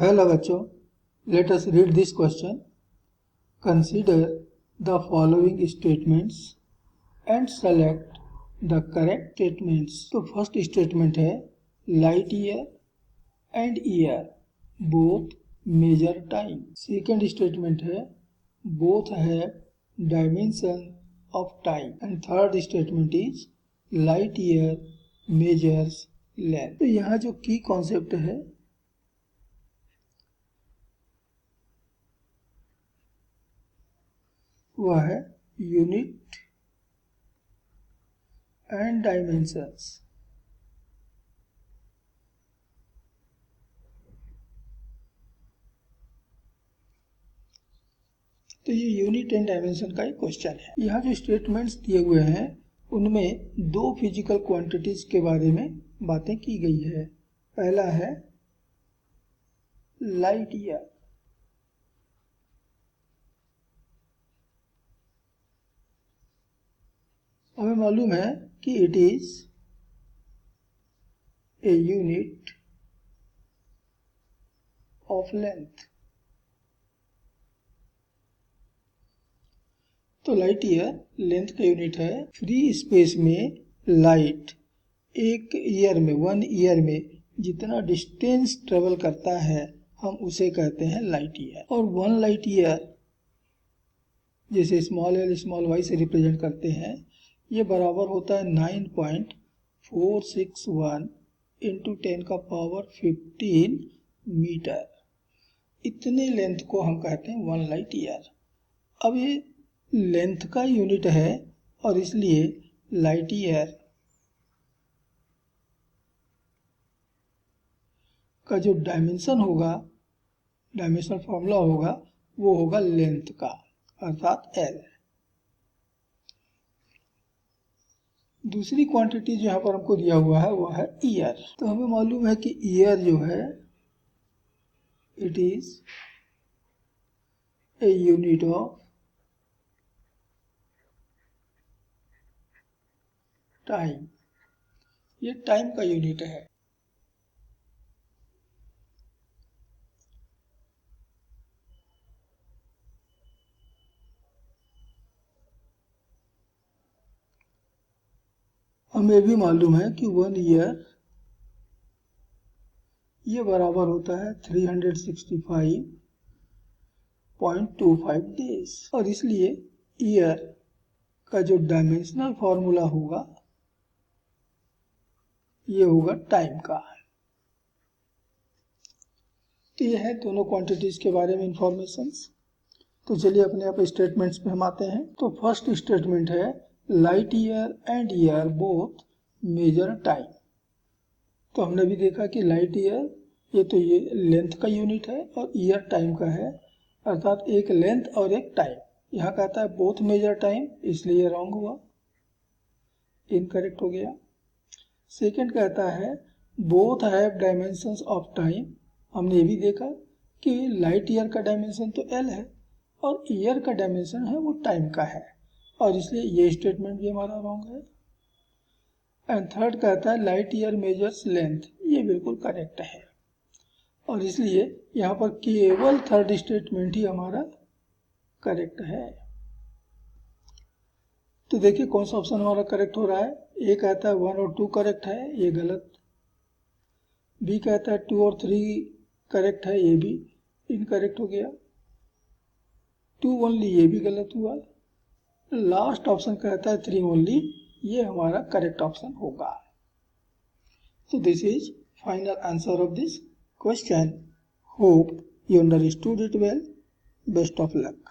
Hello बच्चों, let us read this question. Consider the following statements and select the correct statements. तो first statement है light year and year both measure time. Second statement है both have dimension of time. And third statement is light year measures length. तो यहाँ जो की concept है वह है यूनिट एंड डायमेंशंस। तो ये यूनिट एंड डायमेंशन का एक क्वेश्चन है। यहाँ जो स्टेटमेंट्स दिए हुए हैं उनमें दो फिजिकल क्वांटिटीज के बारे में बातें की गई है। पहला है लाइट ईयर, हमें मालूम है कि it is a unit of length. तो लाइट ईयर लेंथ का यूनिट है। फ्री स्पेस में लाइट एक ईयर में, 1 ईयर में जितना डिस्टेंस ट्रेवल करता है हम उसे कहते हैं लाइट ईयर। और 1 लाइट ईयर जैसे स्मॉल एल स्मॉल वाई से रिप्रेजेंट करते हैं, ये बराबर होता है 9.461 इंटू 10⁻15 मीटर। इतने लेंथ को हम कहते हैं 1 लाइट ईयर। अब ये लेंथ का यूनिट है और इसलिए लाइट ईयर का जो डायमेंशन होगा, डायमेंशनल फॉर्मूला होगा, वो होगा लेंथ का, अर्थात एल। दूसरी क्वांटिटी जो यहाँ पर हमको दिया हुआ है वो है ईयर। तो हमें मालूम है कि ईयर जो है it is a unit of time. ये टाइम का यूनिट है। हमें भी मालूम है कि 1 ईयर ये बराबर होता है 365.25 डेज। और इसलिए ईयर का जो डायमेंशनल फॉर्मूला होगा ये होगा टाइम का। तो ये है दोनों क्वांटिटीज के बारे में इंफॉर्मेशंस। तो चलिए अपने आप स्टेटमेंट्स पे हम आते हैं। तो फर्स्ट स्टेटमेंट है light year and year both measure time. तो हमने भी देखा कि लाइट ईयर ये लेंथ का यूनिट है और ईयर टाइम का है, अर्थात एक लेंथ और एक टाइम। यहाँ कहता है बोथ मेजर टाइम, इसलिए रॉन्ग हुआ, इनकरेक्ट हो गया। सेकंड कहता है both have dimensions of time. हमने ये भी देखा कि लाइट ईयर का डायमेंशन तो एल है और ईयर का डायमेंशन है वो टाइम का है, और इसलिए ये स्टेटमेंट भी हमारा रॉन्ग है। एंड थर्ड कहता है लाइट ईयर मेजर्स लेंथ। ये बिल्कुल करेक्ट है, और इसलिए यहाँ पर केवल थर्ड स्टेटमेंट ही हमारा करेक्ट है। तो देखिए कौन सा ऑप्शन हमारा करेक्ट हो रहा है। ए कहता है 1 और 2 करेक्ट है, ये गलत। बी कहता है 2 और 3 करेक्ट है, ये भी इनकरेक्ट हो गया। 2 ओनली, ये भी गलत हुआ। लास्ट ऑप्शन कहता है 3 ओनली, ये हमारा करेक्ट ऑप्शन होगा। So this is final answer of this question. Hope you understood it well. Best of luck.